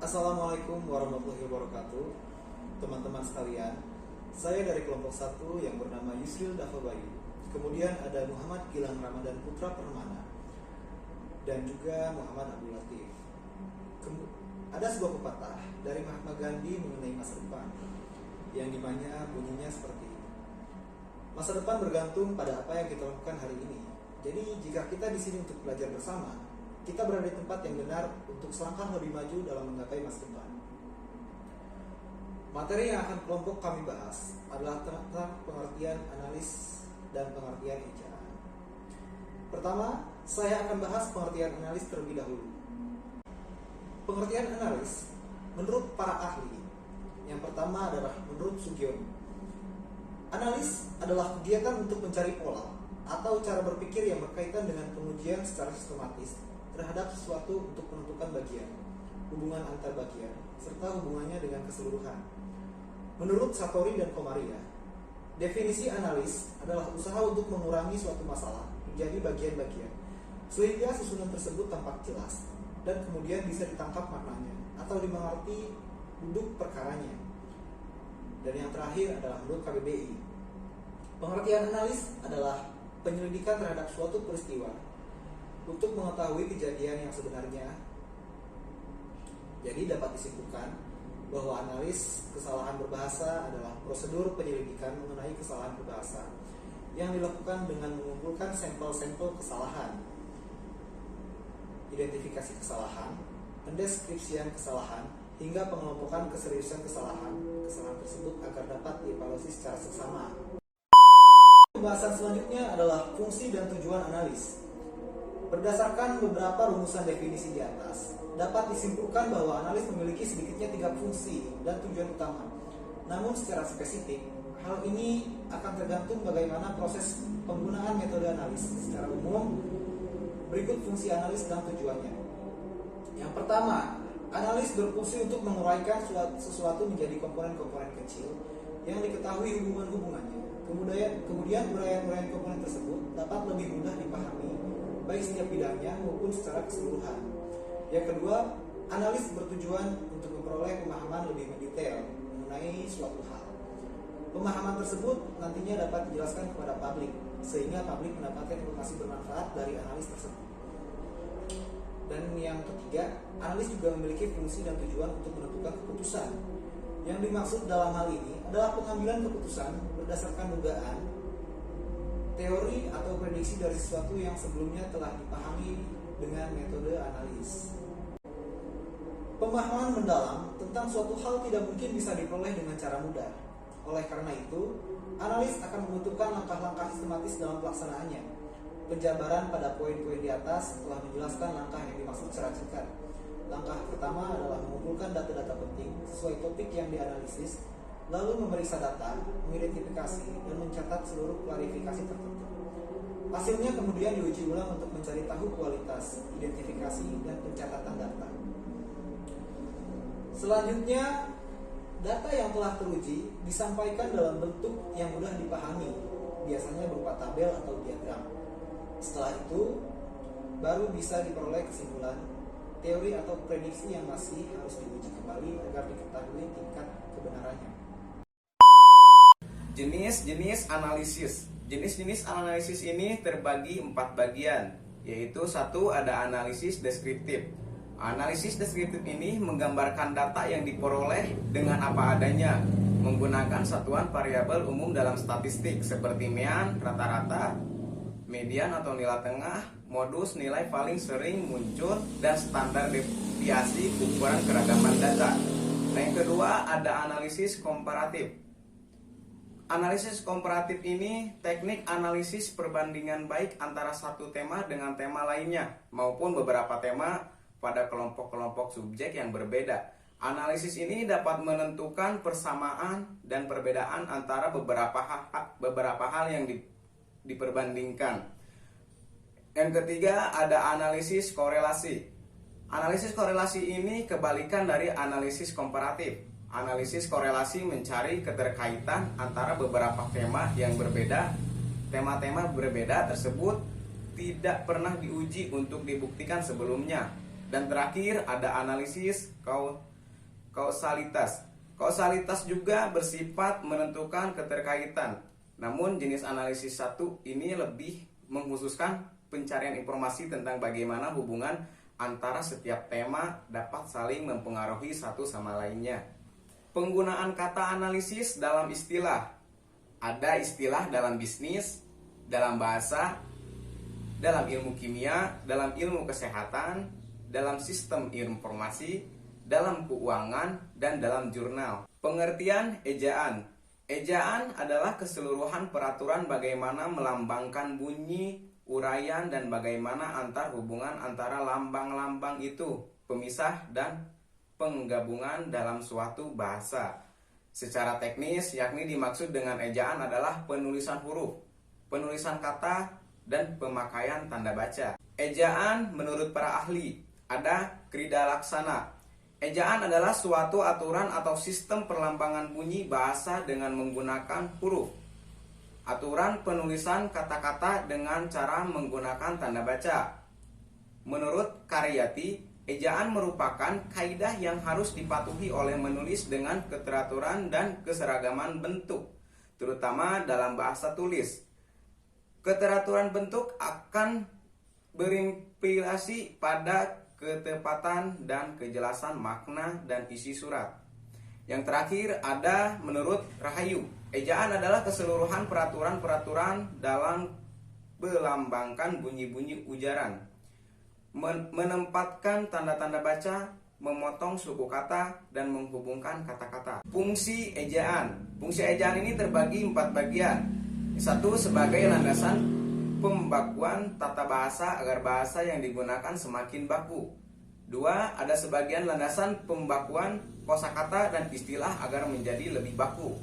Assalamualaikum warahmatullahi wabarakatuh. Teman-teman sekalian, saya dari kelompok 1 yang bernama Yusril Dava Bayu. Kemudian ada Muhammad Gilang Ramadan Putra Permana dan juga Muhammad Abdul Latif. Ada sebuah pepatah dari Mahatma Gandhi mengenai masa depan yang dimana bunyinya seperti ini. Masa depan bergantung pada apa yang kita lakukan hari ini. Jadi jika kita di sini untuk belajar bersama, kita berada di tempat yang benar untuk selangkah lebih maju dalam menggapai masa depan. Materi yang akan kelompok kami bahas adalah tentang pengertian analis dan pengertian ejaan. Pertama, saya akan bahas pengertian analis terlebih dahulu. Pengertian analis menurut para ahli, yang pertama adalah menurut Sugiono. Analis adalah kegiatan untuk mencari pola atau cara berpikir yang berkaitan dengan pengujian secara sistematis terhadap sesuatu untuk menentukan bagian, hubungan antar bagian, serta hubungannya dengan keseluruhan. Menurut Satori dan Komaria, definisi analis adalah usaha untuk mengurangi suatu masalah menjadi bagian-bagian, sehingga susunan tersebut tampak jelas dan kemudian bisa ditangkap maknanya atau dimengerti duduk perkaranya. Dan yang terakhir adalah menurut KBBI. Pengertian analis adalah penyelidikan terhadap suatu peristiwa untuk mengetahui kejadian yang sebenarnya. Jadi dapat disimpulkan bahwa analis kesalahan berbahasa adalah prosedur penyelidikan mengenai kesalahan berbahasa yang dilakukan dengan mengumpulkan sampel-sampel kesalahan, identifikasi kesalahan, pendeskripsian kesalahan, hingga pengelompokan keseriusan kesalahan tersebut agar dapat dievaluasi secara seksama. Pembahasan selanjutnya adalah fungsi dan tujuan analis. Berdasarkan beberapa rumusan definisi di atas, dapat disimpulkan bahwa analis memiliki sedikitnya 3 fungsi dan tujuan utama. Namun secara spesifik, hal ini akan tergantung bagaimana proses penggunaan metode analis. Secara umum, berikut fungsi analis dan tujuannya. Yang pertama, analis berfungsi untuk menguraikan sesuatu menjadi komponen-komponen kecil yang diketahui hubungan-hubungannya. Kemudian uraian-uraian komponen tersebut dapat lebih mudah dipahami baik setiap bidangnya maupun secara keseluruhan. Yang kedua, analis bertujuan untuk memperoleh pemahaman lebih mendetail mengenai suatu hal. Pemahaman tersebut nantinya dapat dijelaskan kepada publik, sehingga publik mendapatkan informasi bermanfaat dari analis tersebut. Dan yang ketiga, analis juga memiliki fungsi dan tujuan untuk menentukan keputusan. Yang dimaksud dalam hal ini adalah pengambilan keputusan berdasarkan dugaan, teori atau prediksi dari sesuatu yang sebelumnya telah dipahami dengan metode analis. Pemahaman mendalam tentang suatu hal tidak mungkin bisa diperoleh dengan cara mudah. Oleh karena itu, analis akan membutuhkan langkah-langkah sistematis dalam pelaksanaannya. Penjabaran pada poin-poin di atas telah menjelaskan langkah yang dimaksud secara singkat. Langkah pertama adalah mengumpulkan data-data penting sesuai topik yang dianalisis, lalu memeriksa data, mengidentifikasi, dan mencatat seluruh klarifikasi tertentu. Hasilnya kemudian diuji ulang untuk mencari tahu kualitas, identifikasi, dan pencatatan data. Selanjutnya, data yang telah teruji disampaikan dalam bentuk yang mudah dipahami, biasanya berupa tabel atau diagram. Setelah itu, baru bisa diperoleh kesimpulan, teori atau prediksi yang masih harus diuji kembali agar diketahui tingkat kebenarannya. Jenis-jenis analisis. Jenis-jenis analisis ini terbagi 4 bagian, yaitu 1 ada analisis deskriptif. Analisis deskriptif ini menggambarkan data yang diperoleh dengan apa adanya, menggunakan satuan variabel umum dalam statistik seperti mean, rata-rata, median atau nilai tengah, modus, nilai paling sering muncul, dan standar deviasi ukuran keragaman data. Nah, yang kedua ada analisis komparatif. Analisis komparatif ini teknik analisis perbandingan baik antara satu tema dengan tema lainnya maupun beberapa tema pada kelompok-kelompok subjek yang berbeda. Analisis ini dapat menentukan persamaan dan perbedaan antara beberapa hal yang diperbandingkan. Yang ketiga ada analisis korelasi. Analisis korelasi ini kebalikan dari analisis komparatif. Analisis korelasi mencari keterkaitan antara beberapa tema yang berbeda. Tema-tema berbeda tersebut tidak pernah diuji untuk dibuktikan sebelumnya. Dan terakhir ada analisis kausalitas. Kausalitas juga bersifat menentukan keterkaitan. Namun jenis analisis satu ini lebih mengkhususkan pencarian informasi tentang bagaimana hubungan antara setiap tema dapat saling mempengaruhi satu sama lainnya. Penggunaan kata analisis dalam istilah. Ada istilah dalam bisnis, dalam bahasa, dalam ilmu kimia, dalam ilmu kesehatan, dalam sistem informasi, dalam keuangan, dan dalam jurnal. Pengertian ejaan. Ejaan adalah keseluruhan peraturan bagaimana melambangkan bunyi, uraian, dan bagaimana antar hubungan antara lambang-lambang itu, pemisah dan penggabungan dalam suatu bahasa. Secara teknis, yakni dimaksud dengan ejaan adalah penulisan huruf, penulisan kata, dan pemakaian tanda baca. Ejaan menurut para ahli ada krida laksana. Ejaan adalah suatu aturan atau sistem perlambangan bunyi bahasa dengan menggunakan huruf. Aturan penulisan kata-kata dengan cara menggunakan tanda baca. Menurut Karyati, ejaan merupakan kaidah yang harus dipatuhi oleh menulis dengan keteraturan dan keseragaman bentuk, terutama dalam bahasa tulis. Keteraturan bentuk akan berimplikasi pada ketepatan dan kejelasan makna dan isi surat. Yang terakhir ada menurut Rahayu, ejaan adalah keseluruhan peraturan-peraturan dalam melambangkan bunyi-bunyi ujaran, menempatkan tanda-tanda baca, memotong suku kata, dan menghubungkan kata-kata. Fungsi ejaan. Fungsi ejaan ini terbagi 4 bagian. 1. Sebagai landasan pembakuan tata bahasa agar bahasa yang digunakan semakin baku. 2. Ada sebagian landasan pembakuan kosakata dan istilah agar menjadi lebih baku.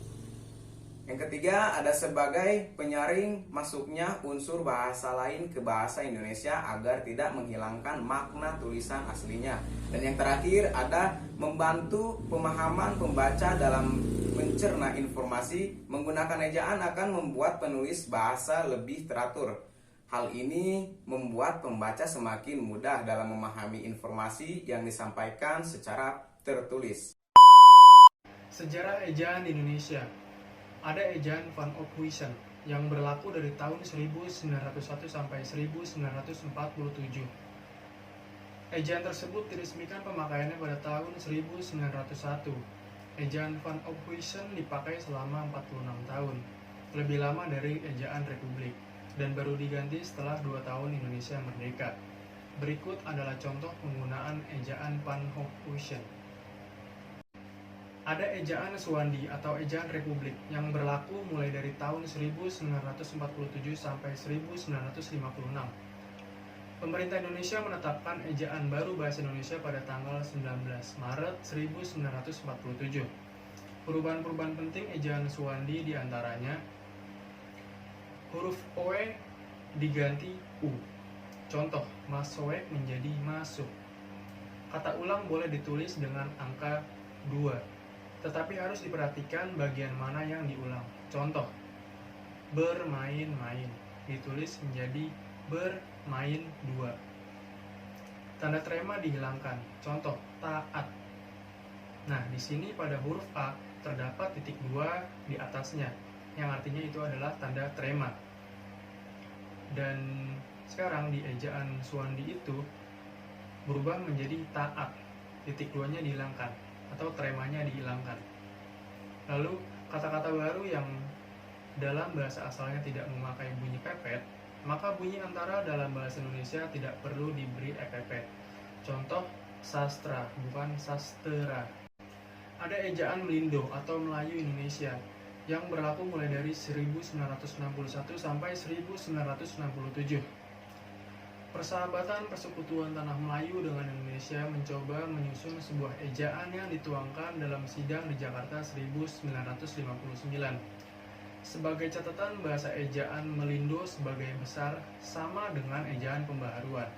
Yang ketiga, ada sebagai penyaring masuknya unsur bahasa lain ke bahasa Indonesia agar tidak menghilangkan makna tulisan aslinya. Dan yang terakhir, ada membantu pemahaman pembaca dalam mencerna informasi. Menggunakan ejaan akan membuat penulis bahasa lebih teratur. Hal ini membuat pembaca semakin mudah dalam memahami informasi yang disampaikan secara tertulis. Sejarah ejaan di Indonesia. Ada ejaan Van Ophuijsen yang berlaku dari tahun 1901 sampai 1947. Ejaan tersebut diresmikan pemakaiannya pada tahun 1901. Ejaan Van Ophuijsen dipakai selama 46 tahun, lebih lama dari ejaan Republik, dan baru diganti setelah 2 tahun Indonesia merdeka. Berikut adalah contoh penggunaan ejaan Van Ophuijsen. Ada ejaan Suwandi atau ejaan Republik yang berlaku mulai dari tahun 1947 sampai 1956. Pemerintah Indonesia menetapkan ejaan baru bahasa Indonesia pada tanggal 19 Maret 1947. Perubahan-perubahan penting ejaan Suwandi diantaranya huruf OE diganti U. Contoh, masoek menjadi masuk. Kata ulang boleh ditulis dengan angka 2. Tetapi harus diperhatikan bagian mana yang diulang. Contoh, bermain-main ditulis menjadi bermain 2. Tanda trema dihilangkan. Contoh, taat. Nah, di sini pada huruf A terdapat titik 2 di atasnya, yang artinya itu adalah tanda trema. Dan sekarang di ejaan Suwandi itu berubah menjadi taat. Titik 2-nya dihilangkan atau tremanya dihilangkan. Lalu kata-kata baru yang dalam bahasa asalnya tidak memakai bunyi pepet, maka bunyi antara dalam bahasa Indonesia tidak perlu diberi epepet. Contoh, sastra bukan sastera. Ada ejaan Melindo atau Melayu Indonesia yang berlaku mulai dari 1961 sampai 1967. Persahabatan Persekutuan Tanah Melayu dengan Indonesia mencoba menyusun sebuah ejaan yang dituangkan dalam sidang di Jakarta 1959. Sebagai catatan, bahasa ejaan Melindo sebagian besar sama dengan ejaan pembaharuan.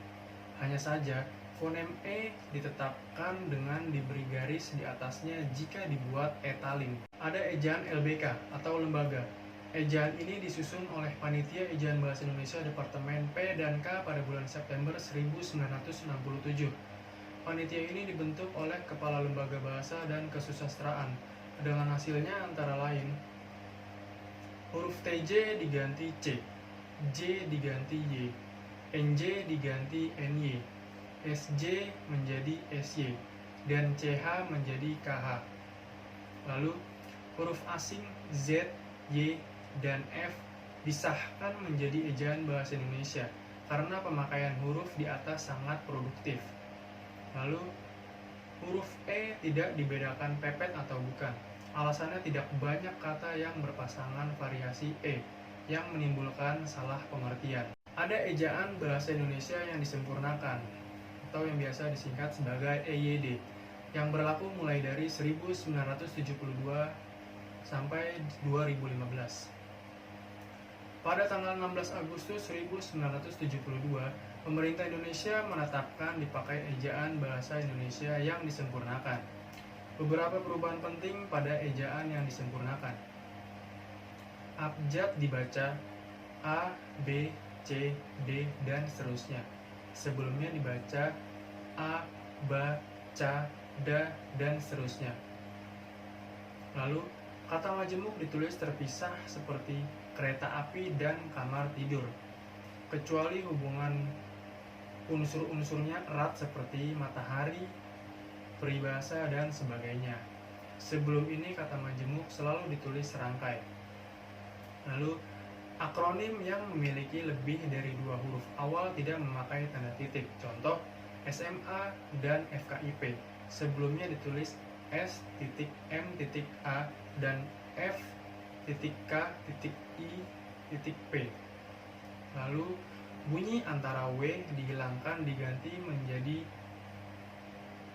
Hanya saja, fonem E ditetapkan dengan diberi garis di atasnya jika dibuat etalin. Ada ejaan LBK atau lembaga. Ejaan ini disusun oleh Panitia Ejaan Bahasa Indonesia Departemen P dan K pada bulan September 1967. Panitia ini dibentuk oleh Kepala Lembaga Bahasa dan Kesusastraan, dengan hasilnya antara lain huruf TJ diganti C, J diganti Y, NJ diganti NY, SJ menjadi SY, dan CH menjadi KH. Lalu huruf asing Z, Y, dan F disahkan menjadi ejaan bahasa Indonesia karena pemakaian huruf di atas sangat produktif. Lalu huruf E tidak dibedakan pepet atau bukan. Alasannya tidak banyak kata yang berpasangan variasi E yang menimbulkan salah pengertian. Ada ejaan bahasa Indonesia yang disempurnakan atau yang biasa disingkat sebagai EYD yang berlaku mulai dari 1972 sampai 2015. Pada tanggal 16 Agustus 1972, pemerintah Indonesia menetapkan dipakai ejaan bahasa Indonesia yang disempurnakan. Beberapa perubahan penting pada ejaan yang disempurnakan. Abjad dibaca A, B, C, D, dan seterusnya. Sebelumnya dibaca A, Ba, Ca, Da, dan seterusnya. Lalu, kata majemuk ditulis terpisah seperti kereta api dan kamar tidur, kecuali hubungan unsur-unsurnya erat seperti matahari, peribahasa, dan sebagainya. Sebelum ini kata majemuk selalu ditulis serangkai. Lalu, akronim yang memiliki lebih dari 2 huruf awal tidak memakai tanda titik. Contoh, SMA dan FKIP. Sebelumnya ditulis S.M.A dan F.K.I.P. Lalu, bunyi antara W dihilangkan diganti menjadi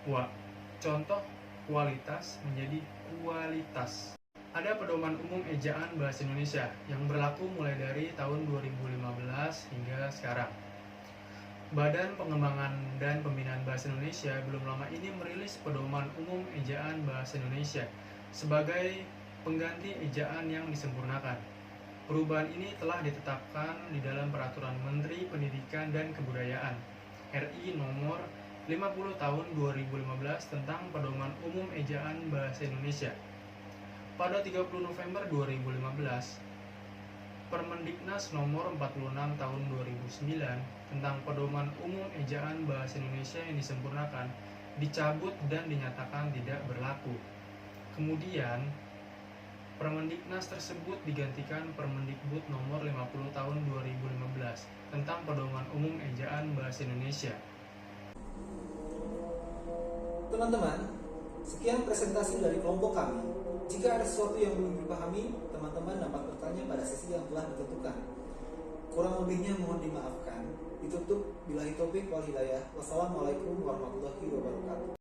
WA. Contoh, kualitas menjadi kualitas. Ada pedoman umum ejaan bahasa Indonesia yang berlaku mulai dari tahun 2015 hingga sekarang. Badan Pengembangan dan Pembinaan Bahasa Indonesia belum lama ini merilis pedoman umum ejaan bahasa Indonesia sebagai pengganti ejaan yang disempurnakan. Perubahan ini telah ditetapkan di dalam Peraturan Menteri Pendidikan dan Kebudayaan RI nomor 50 tahun 2015 tentang pedoman umum ejaan bahasa Indonesia. Pada 30 November 2015, Permendiknas nomor 46 tahun 2009 tentang pedoman umum ejaan bahasa Indonesia yang disempurnakan dicabut dan dinyatakan tidak berlaku. Kemudian, Permendiknas tersebut digantikan Permendikbud nomor 50 tahun 2015 tentang pedoman umum ejaan bahasa Indonesia. Teman-teman, sekian presentasi dari kelompok kami. Jika ada sesuatu yang belum dipahami, teman-teman dapat bertanya pada sesi yang telah ditentukan. Kurang lebihnya mohon dimaafkan. Ditutup billahi taufik wal hidayah. Wassalamualaikum warahmatullahi wabarakatuh.